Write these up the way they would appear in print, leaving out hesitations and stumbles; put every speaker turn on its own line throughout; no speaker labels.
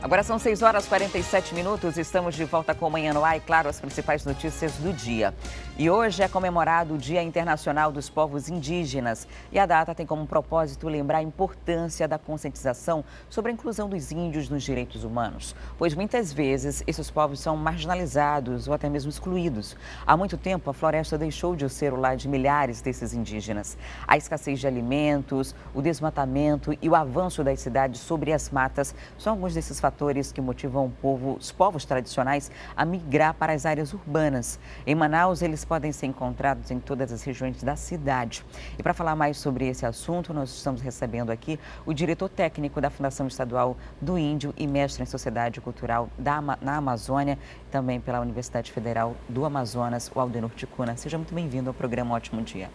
Agora são 6 horas e 47 minutos, estamos de volta com o Manhã no Ar e, claro, as principais notícias do dia. E hoje é comemorado o Dia Internacional dos Povos Indígenas. E a data tem como propósito lembrar a importância da conscientização sobre a inclusão dos índios nos direitos humanos. Pois muitas vezes esses povos são marginalizados ou até mesmo excluídos. Há muito tempo a floresta deixou de ser o lar de milhares desses indígenas. A escassez de alimentos, o desmatamento e o avanço das cidades sobre as matas são alguns desses fatores que motivam os povos tradicionais a migrar para as áreas urbanas. Em Manaus, eles podem ser encontrados em todas as regiões da cidade. E para falar mais sobre esse assunto, nós estamos recebendo aqui o diretor técnico da Fundação Estadual do Índio e mestre em Sociedade Cultural na Amazônia, também pela Universidade Federal do Amazonas, o Aldenor Ticuna. Seja muito bem-vindo ao programa Ótimo Dia.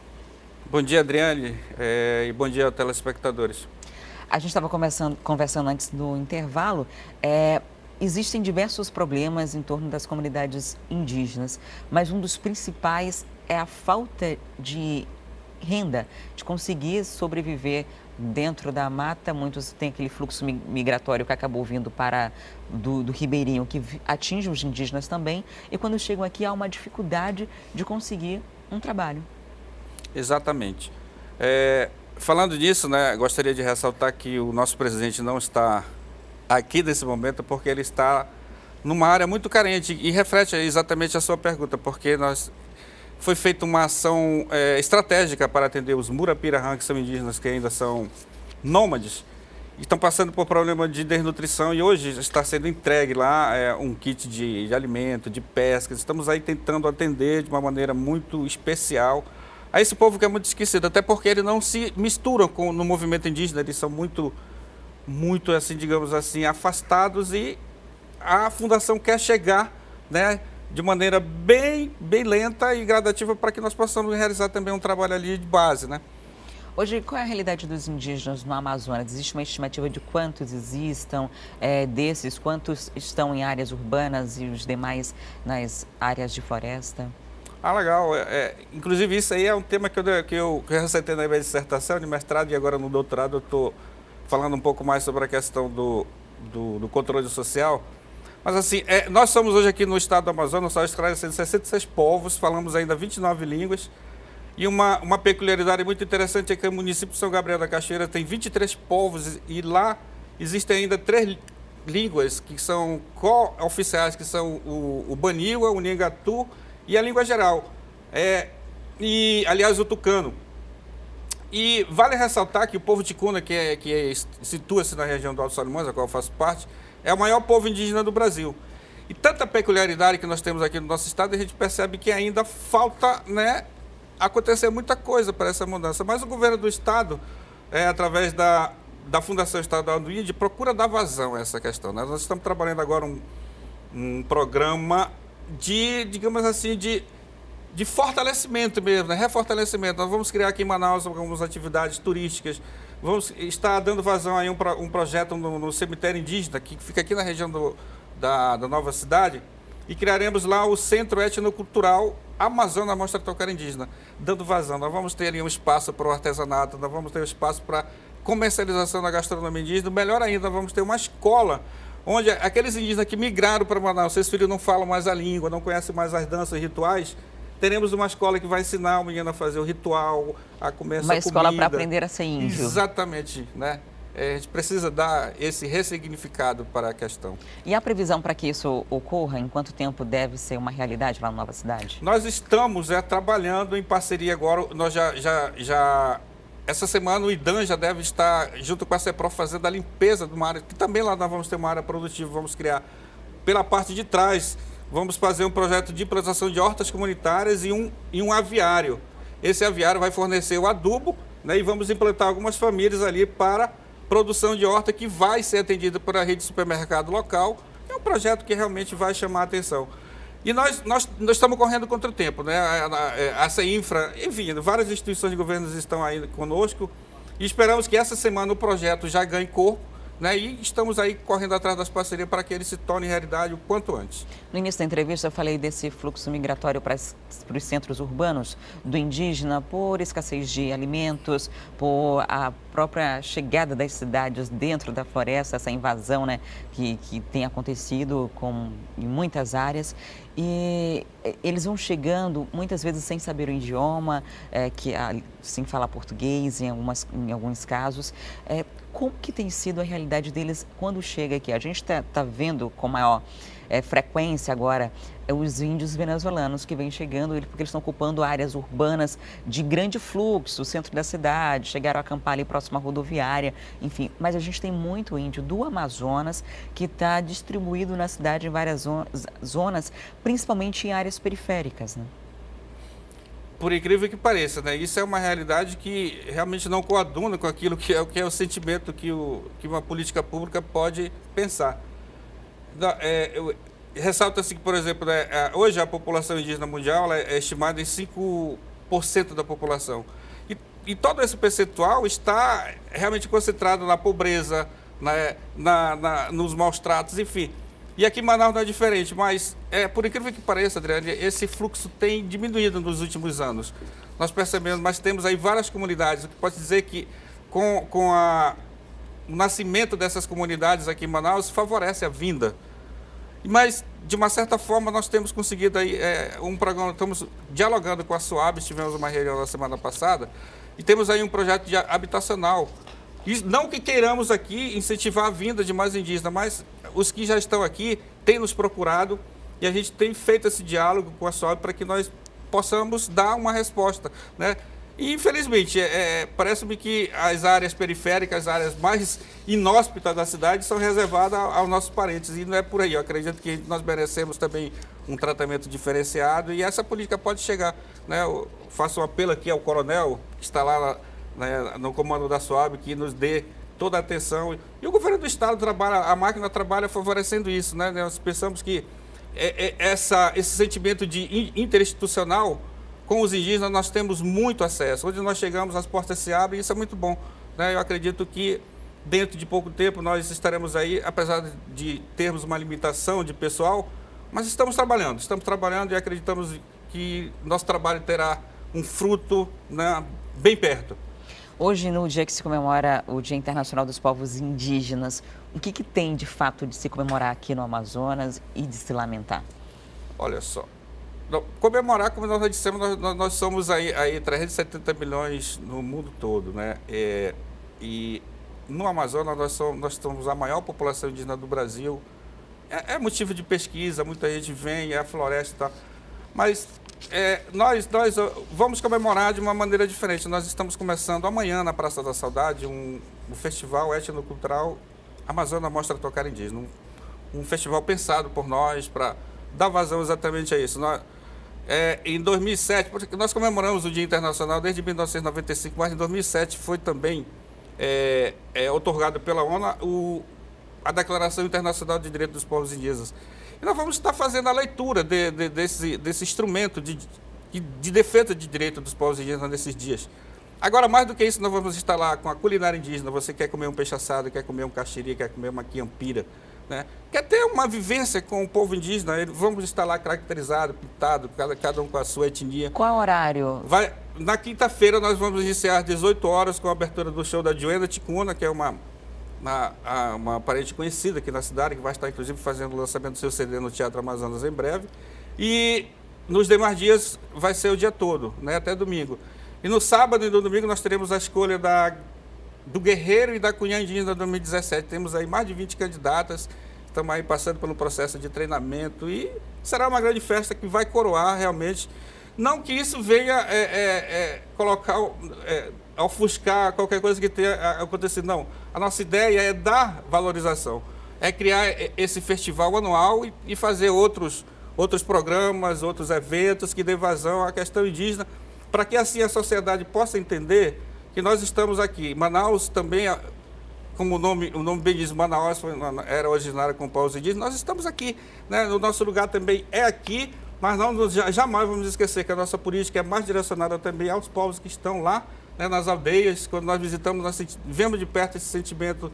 Bom dia, Adriane, e bom dia, telespectadores.
A gente estava conversando antes do intervalo, existem diversos problemas em torno das comunidades indígenas, mas um dos principais é a falta de renda, de conseguir sobreviver dentro da mata. Muitos têm aquele fluxo migratório que acabou vindo do Ribeirinho, que atinge os indígenas também, e quando chegam aqui há uma dificuldade de conseguir um trabalho.
Exatamente. Falando nisso, né, gostaria de ressaltar que o nosso presidente não está aqui nesse momento porque ele está numa área muito carente e reflete exatamente a sua pergunta, porque foi feita uma ação estratégica para atender os Murapirahã, que são indígenas que ainda são nômades e estão passando por problema de desnutrição, e hoje está sendo entregue lá um kit de alimento, de pesca. Estamos aí tentando atender de uma maneira muito especial a esse povo que é muito esquecido, até porque eles não se misturam no movimento indígena, eles são muito, assim, digamos assim, afastados, e a Fundação quer chegar, né, de maneira bem lenta e gradativa para que nós possamos realizar também um trabalho ali de base, né?
Hoje, qual é a realidade dos indígenas no Amazonas? Existe uma estimativa de quantos existam desses, quantos estão em áreas urbanas e os demais nas áreas de floresta?
Ah, legal. Inclusive, isso aí é um tema que eu recitei na minha dissertação de mestrado, e agora no doutorado eu estou falando um pouco mais sobre a questão do controle social. Mas assim, nós somos hoje aqui no estado do Amazonas, só esclarecendo 66 povos, falamos ainda 29 línguas. E uma peculiaridade muito interessante é que o município de São Gabriel da Cachoeira tem 23 povos, e lá existem ainda 3 línguas que são co-oficiais, que são o Baniwa, o Nhengatu e a língua geral, aliás, o tucano. E vale ressaltar que o povo ticuna, que situa-se na região do Alto Solimões, da qual eu faço parte, é o maior povo indígena do Brasil. E tanta peculiaridade que nós temos aqui no nosso estado, a gente percebe que ainda falta, né, acontecer muita coisa para essa mudança. Mas o governo do estado, através da Fundação Estadual do Índio, procura dar vazão a essa questão, né? Nós estamos trabalhando agora um programa digamos assim, de fortalecimento mesmo, né? Refortalecimento. Nós vamos criar aqui em Manaus algumas atividades turísticas, vamos estar dando vazão aí um projeto no cemitério indígena, que fica aqui na região da nova cidade, e criaremos lá o Centro Etnocultural Amazônia Mostra Tocar Indígena, dando vazão. Nós vamos ter ali um espaço para o artesanato, nós vamos ter um espaço para comercialização da gastronomia indígena, melhor ainda, nós vamos ter uma escola onde aqueles indígenas que migraram para Manaus, seus filhos não falam mais a língua, não conhecem mais as danças e rituais, teremos uma escola que vai ensinar o menino a fazer o ritual, a comer essa comida.
Uma escola para aprender a ser índio.
Exatamente, né? A gente precisa dar esse ressignificado para a questão.
E a previsão para que isso ocorra, em quanto tempo deve ser uma realidade lá na nova cidade?
Nós estamos trabalhando em parceria agora, nós essa semana o IDAM já deve estar, junto com a CEPROF, fazendo a limpeza de uma área, que também lá nós vamos ter uma área produtiva, vamos criar pela parte de trás, vamos fazer um projeto de implantação de hortas comunitárias e um aviário. Esse aviário vai fornecer o adubo, né, e vamos implantar algumas famílias ali para produção de horta, que vai ser atendida por a rede de supermercado local. É um projeto que realmente vai chamar a atenção. E nós estamos correndo contra o tempo, né? A CEINFRA, enfim, várias instituições de governo estão aí conosco, e esperamos que essa semana o projeto já ganhe corpo, né? E estamos aí correndo atrás das parcerias para que ele se torne realidade o quanto antes.
No início da entrevista, eu falei desse fluxo migratório para os centros urbanos do indígena por escassez de alimentos, por a própria chegada das cidades dentro da floresta, essa invasão, né, que tem acontecido em muitas áreas. E eles vão chegando muitas vezes sem saber o idioma, sem falar português em alguns casos. Como que tem sido a realidade deles quando chega aqui? A gente está vendo com maior frequência agora os índios venezuelanos que vêm chegando, porque eles estão ocupando áreas urbanas de grande fluxo, o centro da cidade, chegaram a acampar ali próximo à rodoviária, enfim. Mas a gente tem muito índio do Amazonas que está distribuído na cidade em várias zonas, principalmente em áreas periféricas, né?
Por incrível que pareça, né? Isso é uma realidade que realmente não coaduna com aquilo que é o sentimento que uma política pública pode pensar. Ressalta-se que, por exemplo, né, hoje a população indígena mundial é estimada em 5% da população. E todo esse percentual está realmente concentrado na pobreza, né, nos maus tratos, enfim. E aqui em Manaus não é diferente, mas por incrível que pareça, Adriane, esse fluxo tem diminuído nos últimos anos. Nós percebemos, mas temos aí várias comunidades, o que pode dizer que com o nascimento dessas comunidades aqui em Manaus favorece a vinda. Mas, de uma certa forma, nós temos conseguido aí um programa, estamos dialogando com a SOAB, tivemos uma reunião na semana passada, e temos aí um projeto habitacional. E não que queiramos aqui incentivar a vinda de mais indígenas, mas os que já estão aqui têm nos procurado e a gente tem feito esse diálogo com a SOAB para que nós possamos dar uma resposta, né? E, infelizmente, parece-me que as áreas periféricas, as áreas mais inóspitas da cidade são reservadas aos nossos parentes. E não é por aí. Eu acredito que nós merecemos também um tratamento diferenciado e essa política pode chegar, né? Eu faço um apelo aqui ao coronel, que está lá no comando da SOAB, que nos dê toda a atenção. E o governo do estado trabalha, a máquina trabalha favorecendo isso, né? Nós pensamos que esse sentimento de interinstitucional com os indígenas nós temos muito acesso. Onde nós chegamos, as portas se abrem e isso é muito bom, né? Eu acredito que dentro de pouco tempo nós estaremos aí, apesar de termos uma limitação de pessoal, mas estamos trabalhando e acreditamos que nosso trabalho terá um fruto, né, bem perto.
Hoje, no dia que se comemora o Dia Internacional dos Povos Indígenas, o que tem de fato de se comemorar aqui no Amazonas e de se lamentar?
Olha só. Comemorar, como nós já dissemos, nós somos aí 370 milhões no mundo todo, né? E no Amazonas nós somos a maior população indígena do Brasil. É motivo de pesquisa, muita gente vem, é a floresta e tal. Mas nós vamos comemorar de uma maneira diferente. Nós estamos começando amanhã na Praça da Saudade um festival etnocultural Amazônia Mostra Tocar Indígena. Um festival pensado por nós para dar vazão exatamente a isso. Em 2007, porque nós comemoramos o Dia Internacional desde 1995, mas em 2007 foi também otorgado pela ONU a Declaração Internacional de Direitos dos Povos Indígenas. E nós vamos estar fazendo a leitura desse instrumento de defesa de direitos dos povos indígenas nesses dias. Agora, mais do que isso, nós vamos estar lá com a culinária indígena. Você quer comer um peixe assado, quer comer um caxiri, quer comer uma quiampira, né? Quer ter uma vivência com o povo indígena, vamos estar lá caracterizado, pintado, cada um com a sua etnia.
Qual horário?
Na quinta-feira nós vamos iniciar às 18 horas com a abertura do show da Joenda Ticuna, que é uma parente conhecida aqui na cidade, que vai estar inclusive fazendo o lançamento do seu CD no Teatro Amazonas em breve. E nos demais dias vai ser o dia todo, né, até domingo. E no sábado e no domingo nós teremos a escolha do Guerreiro e da Cunhã Indígena 2017. Temos aí mais de 20 candidatas, estamos aí passando pelo processo de treinamento e será uma grande festa que vai coroar realmente. Não que isso venha ofuscar qualquer coisa que tenha acontecido, não. A nossa ideia é dar valorização, é criar esse festival anual e fazer outros programas, outros eventos que dê vazão à questão indígena, para que assim a sociedade possa entender que nós estamos aqui. Manaus também, como o nome bem diz, Manaus era originária com povos indígenas, nós estamos aqui, né? O nosso lugar também é aqui, mas jamais vamos esquecer que a nossa política é mais direcionada também aos povos que estão lá, né, nas aldeias. Quando nós visitamos, nós vemos de perto esse sentimento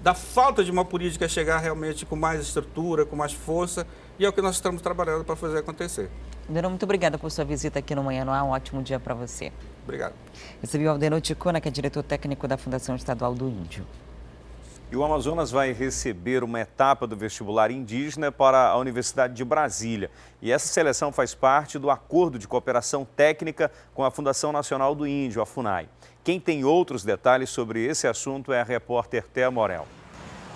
da falta de uma política chegar realmente com mais estrutura, com mais força, e é o que nós estamos trabalhando para fazer acontecer.
Aldenor, muito obrigada por sua visita aqui no Manhã no Ar. Um ótimo dia para você.
Obrigado.
Recebi o Aldenor Ticuna, que é diretor técnico da Fundação Estadual do Índio.
E o Amazonas vai receber uma etapa do vestibular indígena para a Universidade de Brasília. E essa seleção faz parte do acordo de cooperação técnica com a Fundação Nacional do Índio, a FUNAI. Quem tem outros detalhes sobre esse assunto é a repórter Thea Morel.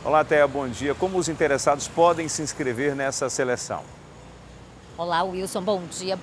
Olá, Thea, bom dia. Como os interessados podem se inscrever nessa seleção?
Olá, Wilson, bom dia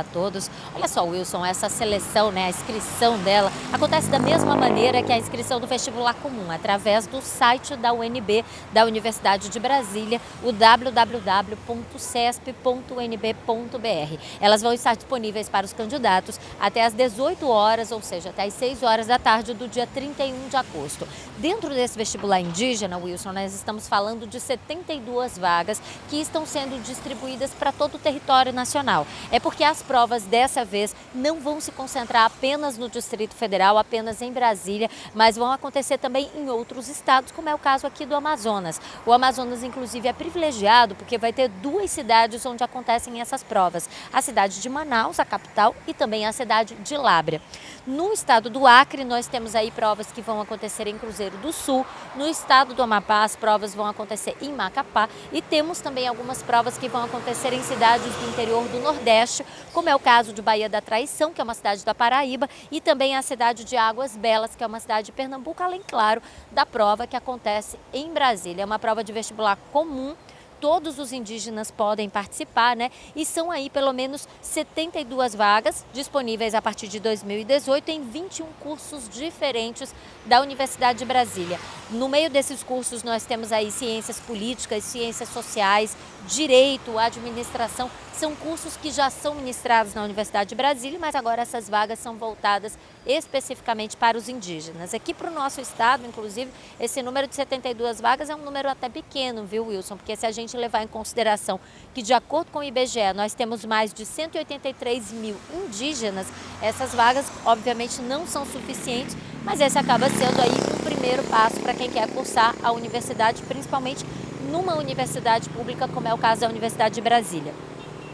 a todos. Olha só, Wilson, essa seleção, a inscrição dela acontece da mesma maneira que a inscrição do vestibular comum, através do site da UNB, da Universidade de Brasília, o www.cesp.unb.br. Elas vão estar disponíveis para os candidatos até às 18 horas, ou seja, até às 6 horas da tarde do dia 31 de agosto. Dentro desse vestibular indígena, Wilson, nós estamos falando de 72 vagas que estão sendo distribuídas para todo o território nacional. É porque as provas dessa vez não vão se concentrar apenas no Distrito Federal, apenas em Brasília, mas vão acontecer também em outros estados, como é o caso aqui do Amazonas. O Amazonas, inclusive, é privilegiado porque vai ter 2 cidades onde acontecem essas provas. A cidade de Manaus, a capital, e também a cidade de Lábrea. No estado do Acre, nós temos aí provas que vão acontecer em Cruzeiro do Sul. No estado do Amapá, as provas vão acontecer em Macapá. E temos também algumas provas que vão acontecer em cidades do interior do Nordeste, como é o caso de Baía da Traição, que é uma cidade da Paraíba, e também a cidade de Águas Belas, que é uma cidade de Pernambuco, além, claro, da prova que acontece em Brasília. É uma prova de vestibular comum. Todos os indígenas podem participar, E são aí pelo menos 72 vagas disponíveis a partir de 2018 em 21 cursos diferentes da Universidade de Brasília. No meio desses cursos nós temos aí ciências políticas, ciências sociais, direito, administração. São cursos que já são ministrados na Universidade de Brasília, mas agora essas vagas são voltadas especificamente para os indígenas. Aqui para o nosso estado, inclusive, esse número de 72 vagas é um número até pequeno, viu, Wilson? Porque se a gente levar em consideração que, de acordo com o IBGE, nós temos mais de 183 mil indígenas, essas vagas, obviamente, não são suficientes, mas esse acaba sendo aí um primeiro passo para quem quer cursar a universidade, principalmente numa universidade pública, como é o caso da Universidade de Brasília.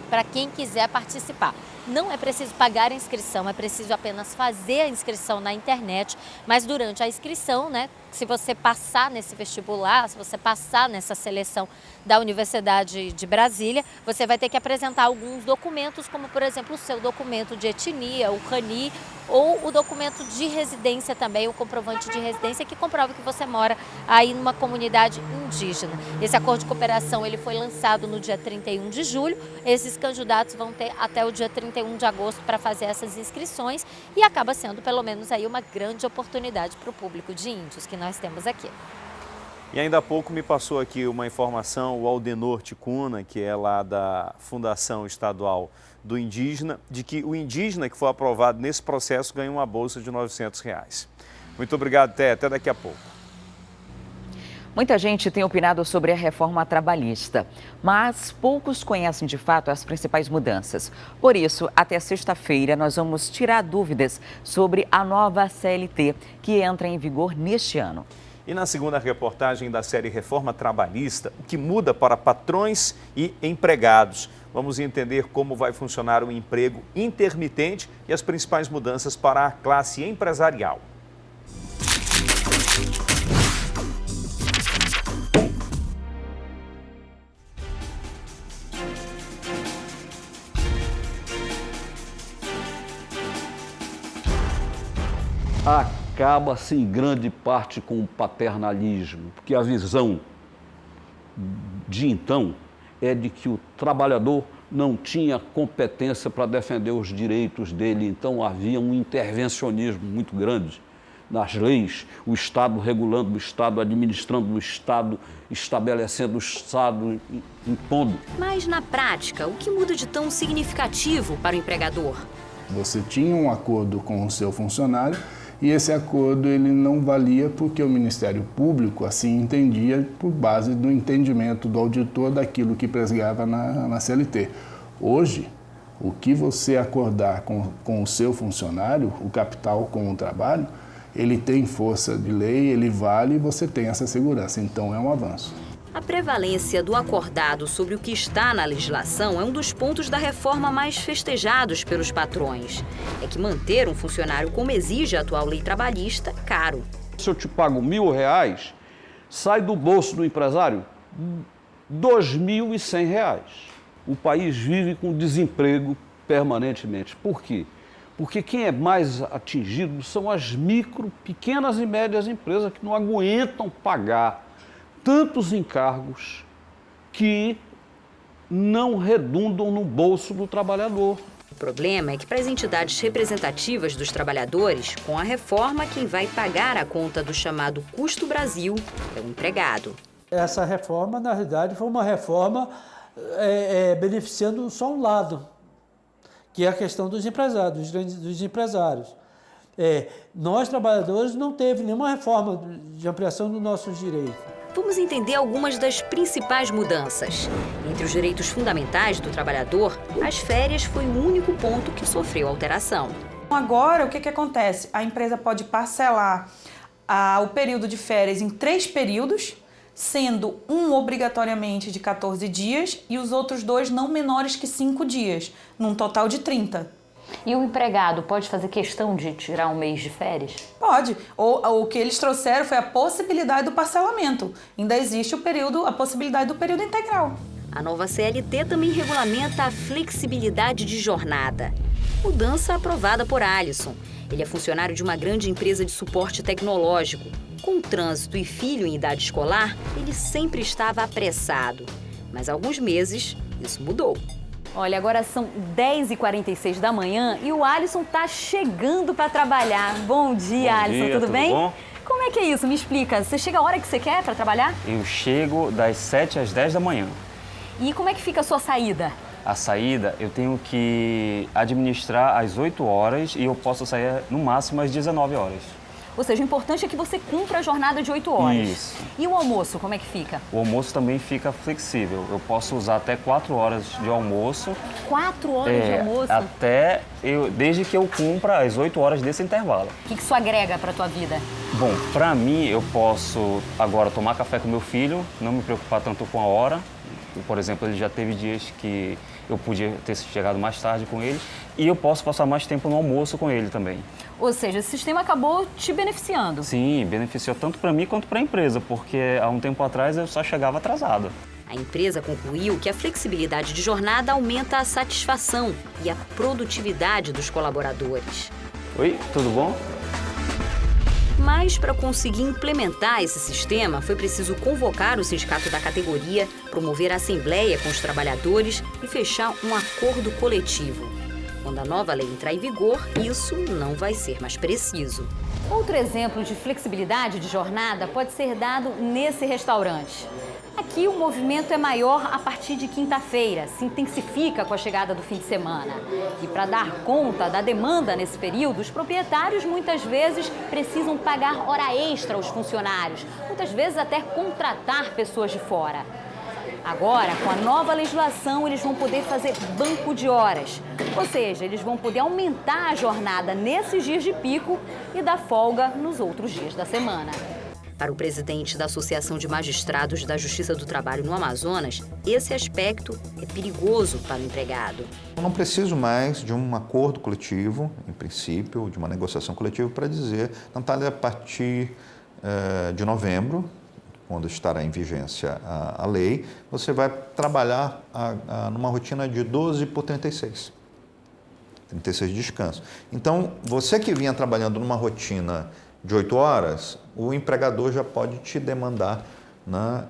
Para quem quiser participar. Não é preciso pagar a inscrição, é preciso apenas fazer a inscrição na internet, mas durante a inscrição, se você passar nesse vestibular, se você passar nessa seleção da Universidade de Brasília, você vai ter que apresentar alguns documentos, como por exemplo o seu documento de etnia, o CANI, ou o documento de residência também, o comprovante de residência que comprova que você mora aí numa comunidade indígena. Esse acordo de cooperação ele foi lançado no dia 31 de julho, esses candidatos vão ter até o dia 31 de agosto para fazer essas inscrições e acaba sendo pelo menos aí uma grande oportunidade para o público de índios que nós temos aqui.
E ainda há pouco me passou aqui uma informação, o Aldenor Ticuna, que é lá da Fundação Estadual do Indígena, de que o indígena que for aprovado nesse processo ganha uma bolsa de R$900. Muito obrigado, Té. Até daqui a pouco.
Muita gente tem opinado sobre a reforma trabalhista, mas poucos conhecem de fato as principais mudanças. Por isso, até sexta-feira, nós vamos tirar dúvidas sobre a nova CLT, que entra em vigor neste ano.
E na segunda reportagem da série Reforma Trabalhista, o que muda para patrões e empregados. Vamos entender como vai funcionar o emprego intermitente e as principais mudanças para a classe empresarial.
Acaba-se em grande parte com o paternalismo, porque a visão de então é de que o trabalhador não tinha competência para defender os direitos dele, então havia um intervencionismo muito grande nas leis, o Estado regulando o Estado, administrando o Estado, estabelecendo o Estado, impondo.
Mas na prática, o que muda de tão significativo para o empregador?
Você tinha um acordo com o seu funcionário e esse acordo ele não valia porque o Ministério Público assim entendia por base do entendimento do auditor daquilo que pregava na CLT. Hoje, o que você acordar com o seu funcionário, o capital com o trabalho, ele tem força de lei, ele vale e você tem essa segurança. Então, é um avanço.
A prevalência do acordado sobre o que está na legislação é um dos pontos da reforma mais festejados pelos patrões. É que manter um funcionário como exige a atual lei trabalhista é caro.
Se eu te pago R$1.000, sai do bolso do empresário R$2.100. O país vive com desemprego permanentemente. Por quê? Porque quem é mais atingido são as micro, pequenas e médias empresas que não aguentam pagar tantos encargos que não redundam no bolso do trabalhador.
O problema é que para as entidades representativas dos trabalhadores, com a reforma, quem vai pagar a conta do chamado Custo Brasil é o empregado.
Essa reforma, na realidade, foi uma reforma beneficiando só um lado, que é a questão dos empresários, dos empresários. Nós, trabalhadores, não teve nenhuma reforma de ampliação dos nossos direitos.
Vamos entender algumas das principais mudanças. Entre os direitos fundamentais do trabalhador, as férias foi o único ponto que sofreu alteração.
Agora, o que acontece? A empresa pode parcelar o período de férias em 3 períodos, sendo um obrigatoriamente de 14 dias e os outros 2 não menores que 5 dias, num total de 30.
E o empregado pode fazer questão de tirar um mês de férias?
Pode. O que eles trouxeram foi a possibilidade do parcelamento. Ainda existe a possibilidade do período integral.
A nova CLT também regulamenta a flexibilidade de jornada. Mudança aprovada por Alisson. Ele é funcionário de uma grande empresa de suporte tecnológico. Com trânsito e filho em idade escolar, ele sempre estava apressado. Mas há alguns meses, isso mudou.
Olha, agora são 10h46 da manhã e o Alisson tá chegando para trabalhar. Bom dia, Alisson, tudo bem?
Bom?
Como é que é isso? Me explica. Você chega a hora que você quer para trabalhar?
Eu chego das 7 às 10 da manhã.
E como é que fica a sua saída?
A saída eu tenho que administrar às 8 horas e eu posso sair no máximo às 19 horas.
Ou seja, o importante é que você cumpra a jornada de 8 horas.
Isso.
E o almoço, como é que fica?
O almoço também fica flexível. Eu posso usar até 4 horas de almoço.
4 horas de almoço?
Desde que eu cumpra as 8 horas desse intervalo.
O que isso agrega para a tua vida?
Bom, para mim, eu posso agora tomar café com meu filho, não me preocupar tanto com a hora. Por exemplo, ele já teve dias que eu podia ter chegado mais tarde com ele e eu posso passar mais tempo no almoço com ele também.
Ou seja, esse sistema acabou te beneficiando.
Sim, beneficiou tanto para mim quanto para a empresa, porque há um tempo atrás eu só chegava atrasado.
A empresa concluiu que a flexibilidade de jornada aumenta a satisfação e a produtividade dos colaboradores.
Oi, tudo bom?
Mas, para conseguir implementar esse sistema, foi preciso convocar o sindicato da categoria, promover a assembleia com os trabalhadores e fechar um acordo coletivo. Quando a nova lei entrar em vigor, isso não vai ser mais preciso.
Outro exemplo de flexibilidade de jornada pode ser dado nesse restaurante. Aqui o movimento é maior a partir de quinta-feira, se intensifica com a chegada do fim de semana. E para dar conta da demanda nesse período, os proprietários muitas vezes precisam pagar hora extra aos funcionários, muitas vezes até contratar pessoas de fora. Agora, com a nova legislação, eles vão poder fazer banco de horas. Ou seja, eles vão poder aumentar a jornada nesses dias de pico e dar folga nos outros dias da semana.
Para o presidente da Associação de Magistrados da Justiça do Trabalho no Amazonas, esse aspecto é perigoso para o empregado.
Eu não preciso mais de um acordo coletivo, em princípio, de uma negociação coletiva para dizer, Natália, a partir de novembro, quando estará em vigência a lei, você vai trabalhar numa rotina de 12 por 36. 36 de descanso. Então, você que vinha trabalhando numa rotina de 8 horas, o empregador já pode te demandar, né?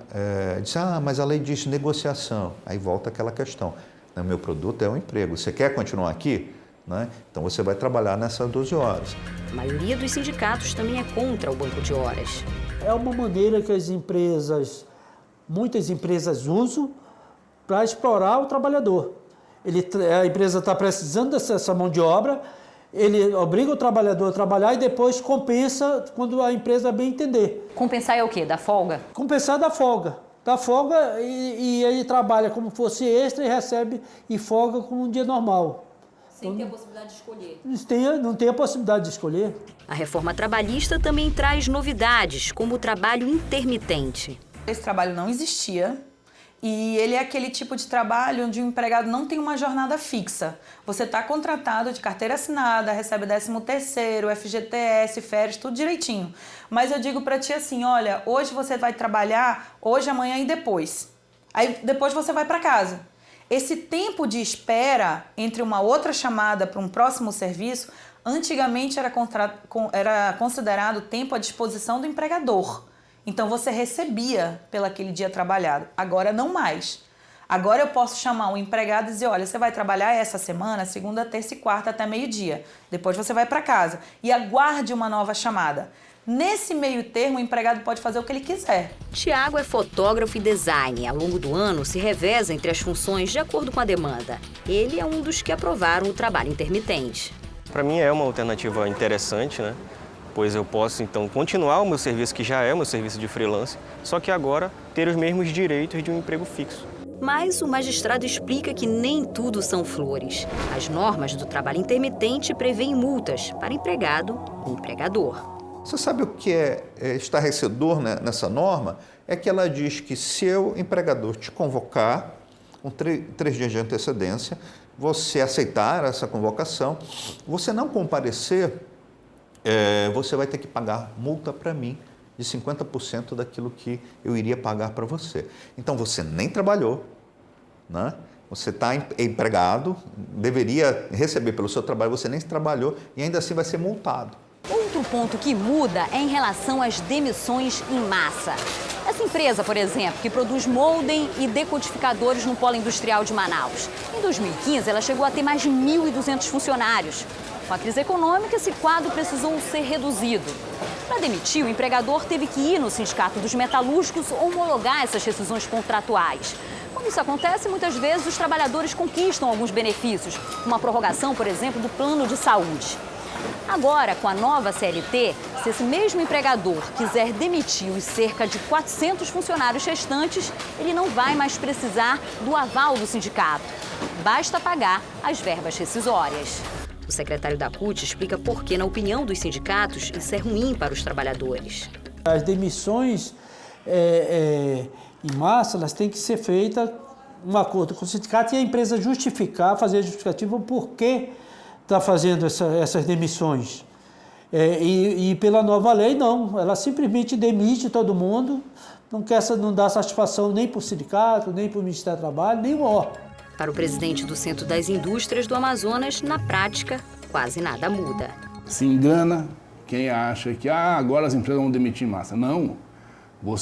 Diz, mas a lei diz negociação. Aí volta aquela questão. O meu produto é um emprego. Você quer continuar aqui? Né? Então você vai trabalhar nessas 12 horas.
A maioria dos sindicatos também é contra o banco de horas.
É uma maneira que muitas empresas usam para explorar o trabalhador. A empresa está precisando dessa mão de obra, ele obriga o trabalhador a trabalhar e depois compensa quando a empresa bem entender.
Compensar é o quê? Da folga?
Compensar da folga. Da folga e ele trabalha como fosse extra e recebe e folga como um dia normal.
Sem ter a possibilidade de escolher.
Não tem a possibilidade de escolher.
A reforma trabalhista também traz novidades, como o trabalho intermitente.
Esse trabalho não existia. E ele é aquele tipo de trabalho onde o empregado não tem uma jornada fixa. Você está contratado de carteira assinada, recebe 13º, FGTS, férias, tudo direitinho. Mas eu digo para ti assim, olha, hoje você vai trabalhar, hoje, amanhã e depois. Aí depois você vai para casa. Esse tempo de espera entre uma outra chamada para um próximo serviço, antigamente era considerado tempo à disposição do empregador. Então você recebia pelo aquele dia trabalhado, agora não mais. Agora eu posso chamar um empregado e dizer, olha, você vai trabalhar essa semana, segunda, terça e quarta até meio-dia. Depois você vai para casa e aguarde uma nova chamada. Nesse meio termo, o empregado pode fazer o que ele quiser.
Tiago é fotógrafo e designer. Ao longo do ano, se reveza entre as funções de acordo com a demanda. Ele é um dos que aprovaram o trabalho intermitente.
Para mim é uma alternativa interessante, né? Pois eu posso, então, continuar o meu serviço, que já é o meu serviço de freelance, só que agora ter os mesmos direitos de um emprego fixo.
Mas o magistrado explica que nem tudo são flores. As normas do trabalho intermitente prevêem multas para empregado e empregador.
Você sabe o que é estarrecedor nessa norma? É que ela diz que se o empregador te convocar com 3 dias de antecedência, você aceitar essa convocação, você não comparecer, você vai ter que pagar multa para mim de 50% daquilo que eu iria pagar para você. Então, você nem trabalhou, né? Você está empregado, deveria receber pelo seu trabalho, você nem trabalhou e ainda assim vai ser multado.
Outro ponto que muda é em relação às demissões em massa. Essa empresa, por exemplo, que produz molden e decodificadores no polo industrial de Manaus. Em 2015, ela chegou a ter mais de 1.200 funcionários. Com a crise econômica, esse quadro precisou ser reduzido. Para demitir, o empregador teve que ir no sindicato dos metalúrgicos homologar essas rescisões contratuais. Quando isso acontece, muitas vezes os trabalhadores conquistam alguns benefícios, uma prorrogação, por exemplo, do plano de saúde. Agora, com a nova CLT, se esse mesmo empregador quiser demitir os cerca de 400 funcionários restantes, ele não vai mais precisar do aval do sindicato. Basta pagar as verbas rescisórias.
O secretário da CUT explica por que, na opinião dos sindicatos, isso é ruim para os trabalhadores.
As demissões em massa, elas têm que ser feitas um acordo com o sindicato e a empresa justificar, fazer a justificativa por que está fazendo essas demissões. E pela nova lei, não. Ela simplesmente demite todo mundo, não dá satisfação nem para o sindicato, nem para o Ministério do Trabalho, nem o órgão.
Para o presidente do Centro das Indústrias do Amazonas, na prática, quase nada muda.
Se engana quem acha que agora as empresas vão demitir em massa. Não.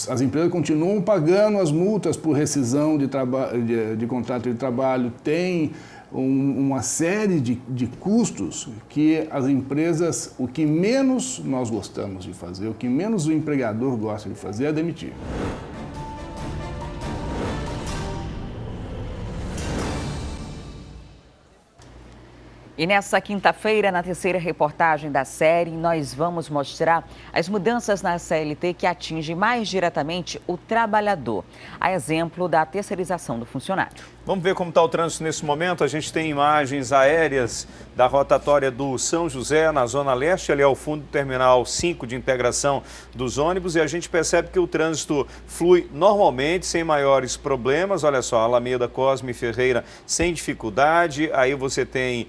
As empresas continuam pagando as multas por rescisão de contrato de trabalho. Tem uma série de custos que as empresas, o que menos nós gostamos de fazer, o que menos o empregador gosta de fazer é demitir.
E nessa quinta-feira, na terceira reportagem da série, nós vamos mostrar as mudanças na CLT que atingem mais diretamente o trabalhador, a exemplo da terceirização do funcionário.
Vamos ver como está o trânsito nesse momento. A gente tem imagens aéreas da rotatória do São José, na Zona Leste, ali ao fundo do Terminal 5 de integração dos ônibus, e a gente percebe que o trânsito flui normalmente, sem maiores problemas. Olha só, Alameda Cosme Ferreira sem dificuldade, aí você tem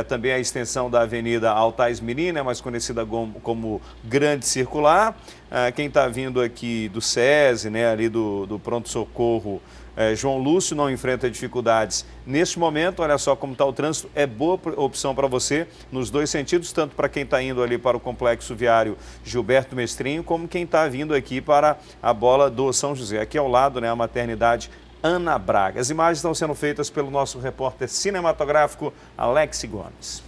também a extensão da Avenida Altais Mirim, mais conhecida como Grande Circular. Quem está vindo aqui do SESI, ali do Pronto-Socorro João Lúcio, não enfrenta dificuldades neste momento. Olha só como está o trânsito, é boa opção para você nos dois sentidos, tanto para quem está indo ali para o Complexo Viário Gilberto Mestrinho, como quem está vindo aqui para a Bola do São José. Aqui ao lado, a maternidade Ana Braga. As imagens estão sendo feitas pelo nosso repórter cinematográfico Alex Gomes.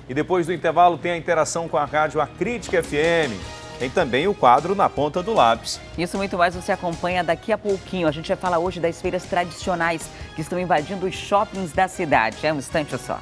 E depois do intervalo tem a interação com a rádio Acrítica FM. Tem também o quadro Na Ponta do Lápis.
Isso e muito mais você acompanha daqui a pouquinho. A gente vai falar hoje das feiras tradicionais que estão invadindo os shoppings da cidade. É um instante só.